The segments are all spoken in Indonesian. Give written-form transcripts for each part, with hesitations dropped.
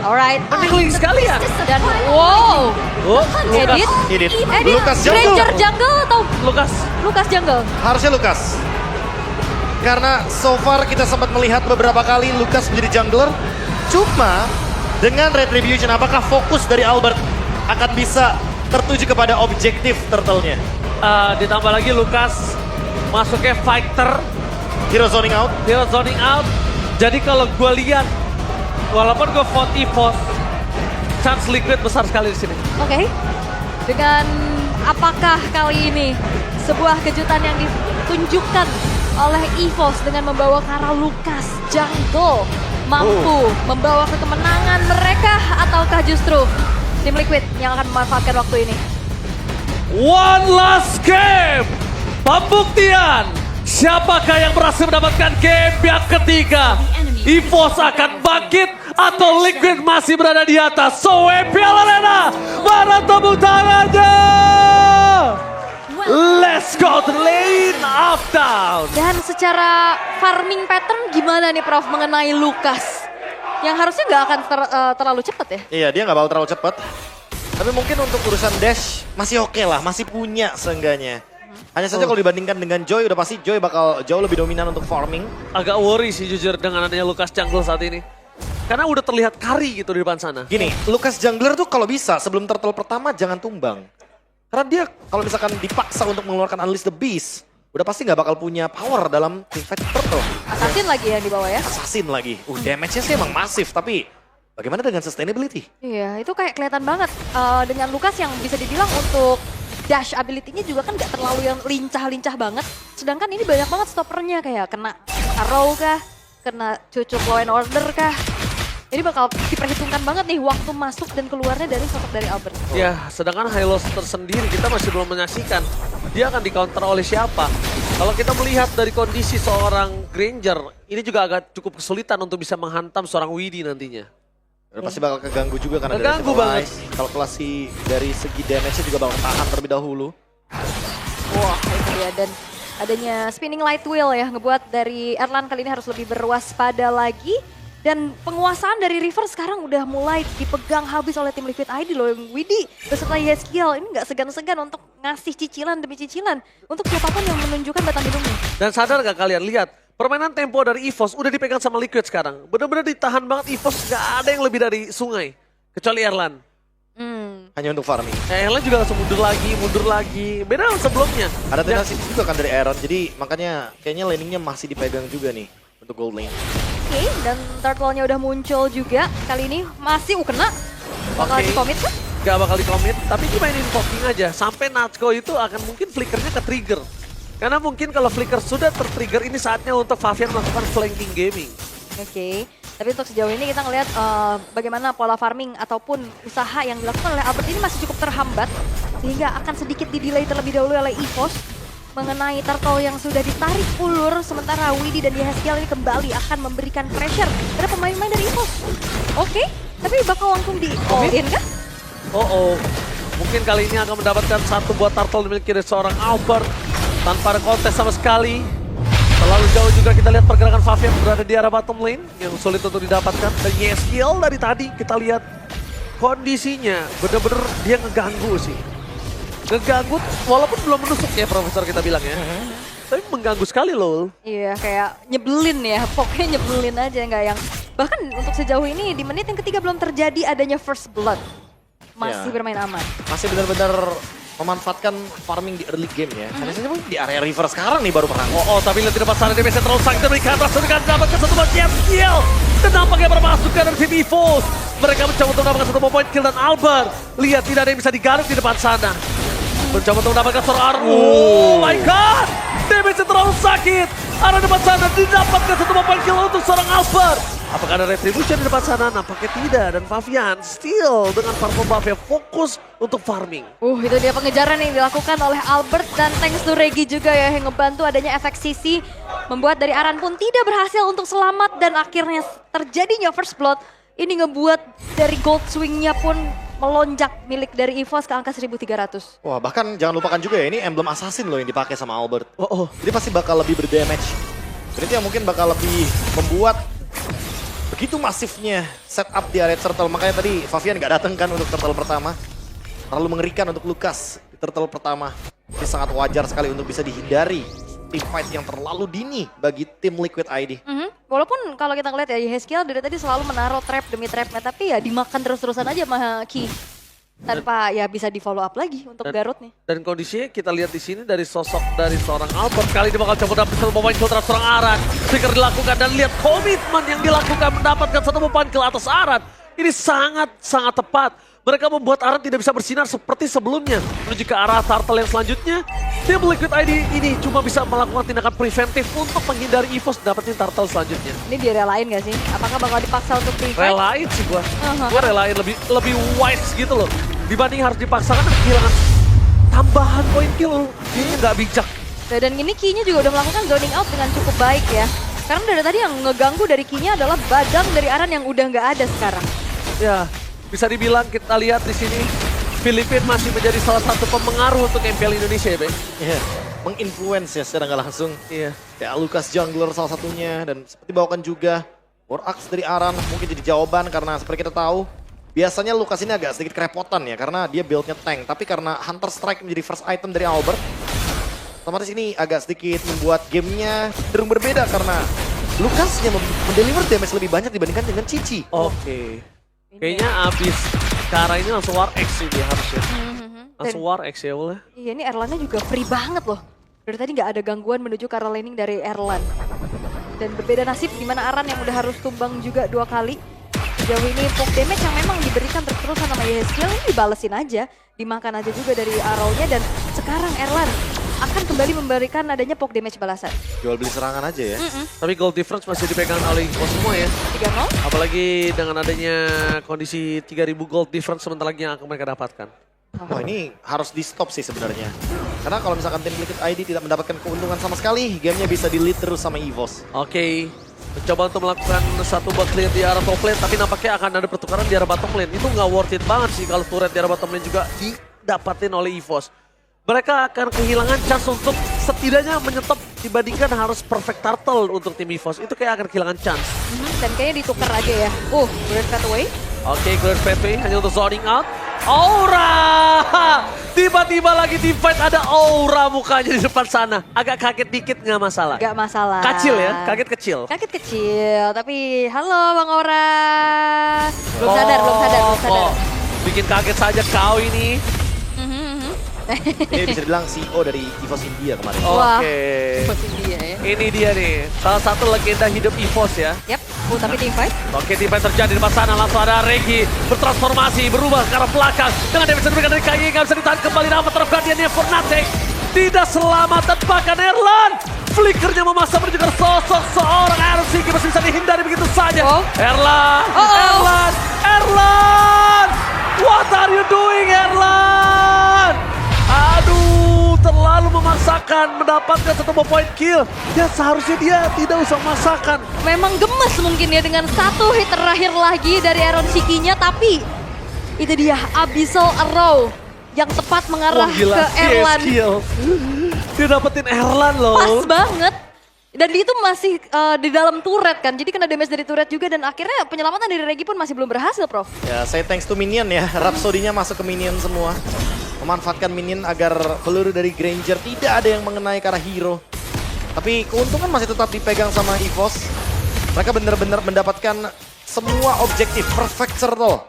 Alright. Mending sekali ya. Dan wow. Oh, Lukas. Edit. Edit. Lukas jungle. Ranger jungle atau Lukas. jungle? Harusnya Lukas. Karena so far kita sempat melihat beberapa kali Lukas menjadi jungler. Cuma dengan Retribution apakah fokus dari Albert akan bisa tertuju kepada objektif turtle-nya? Ditambah lagi Lukas masuknya fighter. Hero zoning out. Hero zoning out. Jadi kalau gue lihat, walaupun gue vote EVOS, chance Liquid besar sekali di sini. Oke. Dengan apakah kali ini sebuah kejutan yang ditunjukkan oleh EVOS dengan membawa Kara Lukas jungle mampu membawa ke kemenangan mereka ataukah justru tim Liquid yang akan memanfaatkan waktu ini? One last game. Pembuktian. Siapakah yang berhasil mendapatkan game yang ketiga? EVOS akan bangkit atau Liquid masih berada di atas? So, Piala Arena, mana tepuk tangannya? Let's go to the lane of down. Dan secara farming pattern gimana nih Prof mengenai Lukas? Yang harusnya nggak akan terlalu cepat ya? Iya, dia nggak bakal terlalu cepat. Tapi mungkin untuk urusan dash masih oke lah, masih punya seenggaknya. Hanya saja kalau dibandingkan dengan Joy, udah pasti Joy bakal jauh lebih dominan untuk farming. Agak worry sih jujur dengan adanya Lukas jungle saat ini. Karena udah terlihat carry gitu di depan sana. Gini, Lukas jungler tuh kalau bisa sebelum turtle pertama jangan tumbang. Karena dia kalau misalkan dipaksa untuk mengeluarkan Unleash the Beast, udah pasti nggak bakal punya power dalam teamfight turtle. Assassin lagi yang dibawa ya? Assassin lagi. Damage-nya sih emang masif, tapi bagaimana dengan sustainability? Iya, itu kayak kelihatan banget dengan Lukas yang bisa dibilang untuk dash ability-nya juga kan nggak terlalu yang lincah-lincah banget. Sedangkan ini banyak banget stoppernya kayak kena arrow kah, kena cucuk law and order kah. Ini bakal diperhitungkan banget nih waktu masuk dan keluarnya dari sosok dari Albert. Ya, sedangkan Hylos tersendiri kita masih belum menyaksikan. Dia akan di-counter oleh siapa? Kalau kita melihat dari kondisi seorang Granger, ini juga agak cukup kesulitan untuk bisa menghantam seorang Widdy nantinya. Udah pasti bakal keganggu juga karena Keganggu banget. Kalkulasi dari segi damage-nya juga bakal tahan terlebih dahulu. Wah, itu dia. Dan adanya spinning light wheel ya, ngebuat dari Erlan kali ini harus lebih berwaspada lagi. Dan penguasaan dari River sekarang udah mulai dipegang habis oleh tim Liquid ID loh. Yang Widdy beserta Yeskiel ini nggak segan-segan untuk ngasih cicilan demi cicilan untuk siapapun yang menunjukkan batang hidungnya. Dan sadar gak kalian lihat, permainan tempo dari EVOS udah dipegang sama Liquid sekarang. Bener-bener ditahan banget EVOS, gak ada yang lebih dari sungai. Kecuali Erlan. Hanya untuk farming. Erlan juga langsung mundur lagi. Beda sama sebelumnya. Ada tendensi juga kan dari Aaron, jadi makanya kayaknya laningnya masih dipegang juga nih untuk gold lane. Oke, dan turtle-nya udah muncul juga. Kali ini masih kena. Bakal di-commit kan? Gak bakal di-commit, tapi dimainin poking aja. Sampai Natsuko itu akan mungkin flickernya ke-trigger. Karena mungkin kalau flicker sudah ter-trigger, ini saatnya untuk Favian melakukan flanking gaming. Oke, tapi untuk sejauh ini kita ngelihat bagaimana pola farming ataupun usaha yang dilakukan oleh Albert ini masih cukup terhambat. Sehingga akan sedikit di-delay terlebih dahulu oleh EVOS. Mengenai turtle yang sudah ditarik ulur, sementara Widdy dan Yeskiel ini kembali akan memberikan pressure pada pemain-pemain dari EVOS. Oke, tapi bakal langsung di all-in kan? Mungkin kali ini akan mendapatkan satu buah turtle dimiliki dari seorang Albert. Tanpa ada kontes sama sekali. Terlalu jauh juga kita lihat pergerakan Favian berada di arah bottom lane yang sulit untuk didapatkan. Dan Yeskiel dari tadi kita lihat kondisinya bener-bener dia ngeganggu sih. Ngeganggu walaupun belum menusuk ya Profesor kita bilang ya. Tapi mengganggu sekali loh. Iya, kayak nyebelin ya, pokoknya nyebelin aja nggak yang... Bahkan untuk sejauh ini di menit yang ketiga belum terjadi adanya first blood. Masih bermain aman. Masih benar-benar memanfaatkan farming di early game ya. Hanya saja mungkin di area river sekarang nih baru menang. Tapi lihat di depan sana DBC terlalu sakit diberikan Rasulkan dapatkan satu buah kill. Dan nampaknya bermasukkan dari tim EVOS. Mereka mencoba untuk mendapatkan satu point kill dan Albert. Lihat tidak ada yang bisa digaruk di depan sana. Mencoba untuk mendapatkan seorang arrow. Oh my god. DBC terlalu sakit. Arah depan sana didapatkan satu point kill untuk seorang Albert. Apakah ada retribution di depan sana? Nampaknya tidak. Dan Favian still dengan purple buff-nya fokus untuk farming. Itu dia pengejaran yang dilakukan oleh Albert dan thanks to Regi juga ya yang ngebantu adanya efek sisi. Membuat dari Aran pun tidak berhasil untuk selamat dan akhirnya terjadinya first blood. Ini ngebuat dari gold swing-nya pun melonjak milik dari EVOS ke angka 1.300. Wah, bahkan jangan lupakan juga ya, ini emblem assassin loh yang dipakai sama Albert. Jadi pasti bakal lebih berdamage. Jadi yang mungkin bakal lebih membuat begitu masifnya setup di area turtle. Makanya tadi Favian nggak datang kan untuk turtle pertama. Terlalu mengerikan untuk Lucas di turtle pertama. Ini sangat wajar sekali untuk bisa dihindari tim fight yang terlalu dini bagi tim Liquid ID. Walaupun kalau kita ngeliat ya, Yeskiel dari tadi selalu menaruh trap demi trapnya, tapi ya dimakan terus-terusan aja sama Ki. Tanpa ya bisa di follow up lagi untuk Garut nih. Dan kondisinya kita lihat di sini dari sosok dari seorang Albert. Kali ini bakal coba dapat satu pemain kill terhadap seorang Aran. Trigger dilakukan dan lihat komitmen yang dilakukan mendapatkan satu pemain kill atas Aran. Ini sangat tepat. Mereka membuat Aran tidak bisa bersinar seperti sebelumnya. Menuju ke arah turtle yang selanjutnya. Tim Liquid ID ini cuma bisa melakukan tindakan preventif untuk menghindari EVOS dapetin turtle selanjutnya. Ini direlain gak sih? Apakah bakal dipaksa untuk free fight? Relain sih gua. Gua relain lebih wise gitu loh. Dibanding harus dipaksakan kehilangan tambahan poin kill. Ini nggak bijak. Dan ini Ki-nya juga udah melakukan zoning out dengan cukup baik ya. Karena dari tadi yang ngeganggu dari Ki-nya adalah badan dari Aran yang udah nggak ada sekarang. Ya, bisa dibilang kita lihat di sini Filipina masih menjadi salah satu pemengaruh untuk MPL Indonesia ya, Be. Iya, menginfluence ya secara nggak langsung. Iya. Ya Lucas Jungler salah satunya dan seperti bawakan juga War Axe dari Aran mungkin jadi jawaban karena seperti kita tahu biasanya Lucas ini agak sedikit kerepotan ya karena dia build-nya tank. Tapi karena Hunter Strike menjadi first item dari Albert, otomatis ini agak sedikit membuat gamenya cenderung berbeda karena Lucasnya mendeliver damage lebih banyak dibandingkan dengan Cici. Oke. Kayaknya abis cara ini langsung War X sih dia harusnya. Langsung War X ya boleh. Iya, ini Erlannya juga free banget loh. Dari tadi nggak ada gangguan menuju ke arah laning dari Erlan. Dan berbeda nasib di mana Aran yang udah harus tumbang juga 2 kali. Sejauh ini poke damage yang memang diberikan terus-terusan sama Yeskiel ini dibalesin aja. Dimakan aja juga dari arrow-nya dan sekarang Erlan akan kembali memberikan adanya poke damage balasan. Jual beli serangan aja ya. Tapi gold difference masih dipegang oleh Ivo semua ya. 3-0. Apalagi dengan adanya kondisi 3000 gold difference sebentar lagi yang akan mereka dapatkan. Wah ini harus di stop sih sebenarnya. Karena kalau misalkan tim Liquid ID tidak mendapatkan keuntungan sama sekali, gamenya bisa di lead terus sama EVOS. Oke. Mencoba untuk melakukan satu bot clear di arah top lane, tapi nampaknya akan ada pertukaran di arah bottom lane. Itu nggak worth it banget sih kalau turret di arah bottom lane juga didapatin oleh EVOS. Mereka akan kehilangan chance untuk setidaknya menyetop dibandingkan harus perfect turtle untuk tim EVOS. Itu kayak akan kehilangan chance. Dan kayaknya ditukar aja ya. Great cut away. Oke, Great Pathway hanya untuk zoning out. Aura! Tiba-tiba lagi di fight ada Aura mukanya di depan sana. Agak kaget dikit nggak masalah. Gak masalah. Kecil ya, kaget kecil. Kaget kecil, tapi halo Bang Aura. Belum sadar. Bikin kaget saja kau ini. Ini bisa dibilang CEO dari EVOS India kemarin. Wah. Oke. Masih dia ya. Ini dia nih, salah satu legenda hidup EVOS ya. Yap, tapi team fight. Oke, tim fight terjadi di depan sana. Langsung ada Regi bertransformasi, berubah ke arah belakang. Dengan damage yang diberikan dari KY, nggak bisa ditahan kembali. Nama terguardiannya Fnatic. Tidak selamat dan bahkan Erlan. Flickernya memaksa menuju ke sosok seorang Iron Siki masih bisa dihindari begitu saja. Erlan. What are you doing, Erlan? Aduh, terlalu memaksakan mendapatkan satu point kill. Ya seharusnya dia tidak usah memaksakan. Memang gemes mungkin ya dengan satu hit terakhir lagi dari Iron Siki-nya, tapi itu dia Abyssal Arrow yang tepat mengarah ke Erlan. Dia dapetin Erlan loh. Pas banget. Dan itu masih di dalam turret kan, jadi kena damage dari turret juga dan akhirnya penyelamatan dari Regi pun masih belum berhasil, Prof. Ya, saya thanks to minion ya. Rhapsody-nya masuk ke minion semua. Memanfaatkan minion agar peluru dari Granger tidak ada yang mengenai ke arah hero. Tapi keuntungan masih tetap dipegang sama EVOS. Mereka benar-benar mendapatkan semua objektif perfect turtle.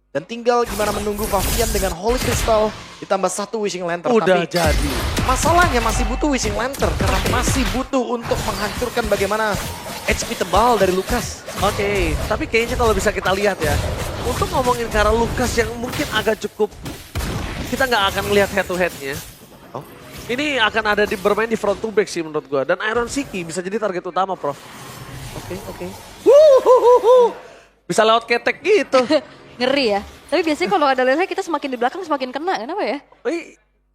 Dan tinggal gimana menunggu Favian dengan Holy Crystal ditambah satu Wishing Lantern. Udah tapi jadi. masalahnya masih butuh Wishing Lantern karena masih butuh untuk menghancurkan bagaimana HP tebal dari Lucas. Oke, tapi kayaknya kalau bisa kita lihat ya. Untuk ngomongin ke arah Lucas yang mungkin agak cukup, kita nggak akan melihat head to headnya. Oh. Ini akan ada bermain di front to back sih menurut gua. Dan Iron Siki bisa jadi target utama, Prof. Oke. Bisa lewat ketek gitu. Ngeri ya. Tapi biasanya kalau ada lele kita semakin di belakang semakin kena, kenapa ya?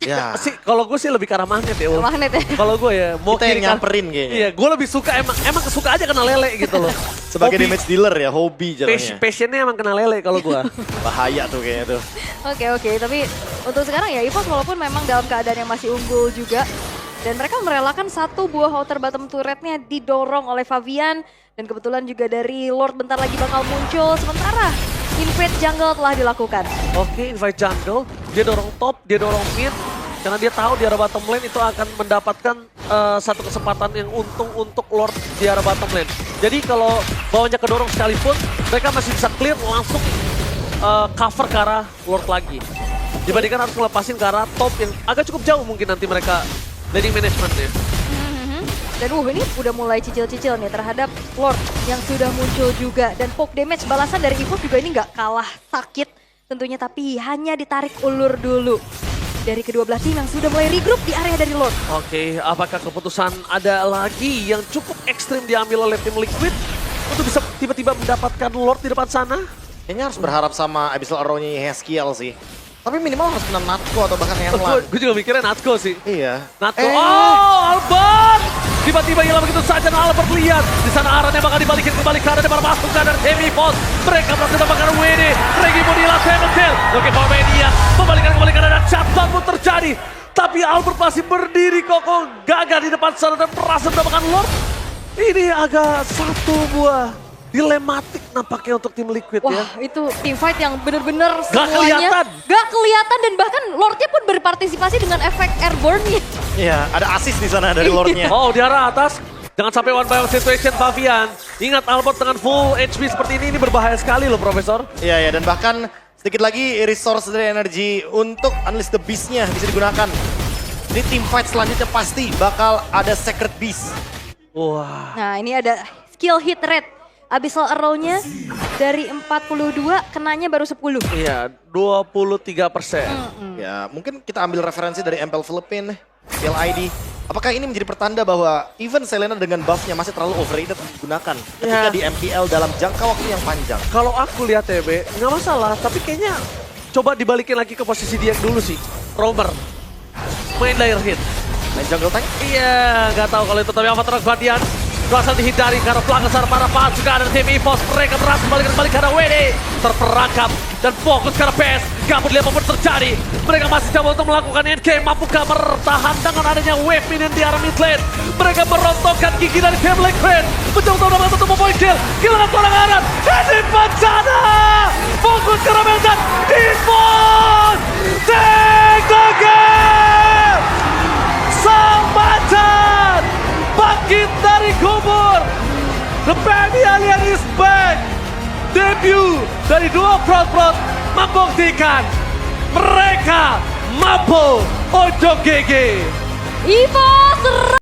Ya. Sih, kalau gue sih lebih ke arah magnet ya. Ul. Magnet ya. Kalau gue ya mau Kita yang kiri kan- nyamperin kayaknya. Iya, gue lebih suka emang suka aja kena lele gitu loh. Sebagai Hobi. damage dealer ya, hobi jadinya. Passionnya emang kena lele kalau gue. Bahaya tuh kayaknya tuh. Oke, tapi untuk sekarang ya EVOS walaupun memang dalam keadaan yang masih unggul juga, Dan mereka merelakan satu buah outer bottom turretnya didorong oleh Fabian. Dan kebetulan juga dari Lord bentar lagi bakal muncul. Sementara invade jungle telah dilakukan. Oke, invite jungle, dia dorong top, dia dorong mid. Karena dia tahu di arah bottom lane itu akan mendapatkan satu kesempatan yang untung untuk Lord di arah bottom lane. Jadi kalau bawahnya kedorong sekalipun, mereka masih bisa clear langsung cover ke arah Lord lagi. Dibandingkan harus ngelepasin ke arah top yang agak cukup jauh mungkin nanti mereka laning managementnya. Dan ini udah mulai cicil-cicil nih terhadap Lord yang sudah muncul juga. Dan poke damage balasan dari EVOS juga ini nggak kalah sakit tentunya. Tapi hanya ditarik ulur dulu dari kedua belah tim yang sudah mulai regroup di area dari Lord. Oke, apakah keputusan ada lagi yang cukup ekstrim diambil oleh tim Liquid untuk bisa tiba-tiba mendapatkan Lord di depan sana? Kayaknya harus berharap sama Abyssal Arrow-nya Yeskiel sih. Tapi minimal harus kena Natko atau bahkan Henlan. Gue juga mikirnya Natko sih. Iya. Natko, oh Albert! Tiba-tiba hilang begitu saja dan Albert lihat. Di sana arahnya bakal dibalikin kembali ke arah depan masuk ke arah Heavy Force. Mereka berhasil mendapatkan WD. Regi Monila, Seventel. Oke, Formania membalikan kembali ke arah dan shutdown pun terjadi. Tapi Albert masih berdiri kokoh gagah di depan sana dan berhasil mendapatkan Lord. Ini agak satu buah dilematik nampaknya untuk tim Liquid ya. Wah, itu teamfight yang bener-bener Gak kelihatan. gak kelihatan dan bahkan Lordnya pun berpartisipasi dengan efek airborne-nya. Iya, ada assist di sana dari Lordnya. Oh, di arah atas. Jangan sampai one by one situation, Fabian. Ingat Albert dengan full HP seperti ini berbahaya sekali loh, Profesor. Iya, ya, dan bahkan sedikit lagi resource dari energi untuk Unleash the Beast-nya bisa digunakan. Jadi team fight selanjutnya pasti bakal ada Sacred Beast. Wah. Nah, ini ada skill hit rate. Abyssal Arrow-nya dari 42 kenanya baru 10. Iya, 23%. Ya, mungkin kita ambil referensi dari MPL Philippines, PLID. Apakah ini menjadi pertanda bahwa even Selena dengan buff-nya masih terlalu overrated digunakan ketika di MPL dalam jangka waktu yang panjang? Kalau aku lihat TB, nggak masalah. Tapi kayaknya coba dibalikin lagi ke posisi dia dulu sih. Romer, main layer hit. Main jungle tank? Iya, nggak tahu kalau itu. Tapi Avatar Guardian berhasil dihindari karena pelanggasan para pasukan dari tim EVOS. Mereka berhasil kembali ke arah WD. Terperangkap dan fokus ke arah PS. Gak peduli apapun terjadi. Mereka masih coba untuk melakukan endgame. Mampukah bertahan dengan adanya wave minion di arah mid lane? Mereka merontokkan gigi dari tim Liquid. Mencoba untuk mendapatkan satu point kill. Kehilangan pelanggaran. Di sana. Fokus ke arah Meldan. EVOS take the game. Sang macan bangkit dari kubur. The Baby Alien is back. Debut dari dua front membuktikan mereka mampu untuk GG. EVOS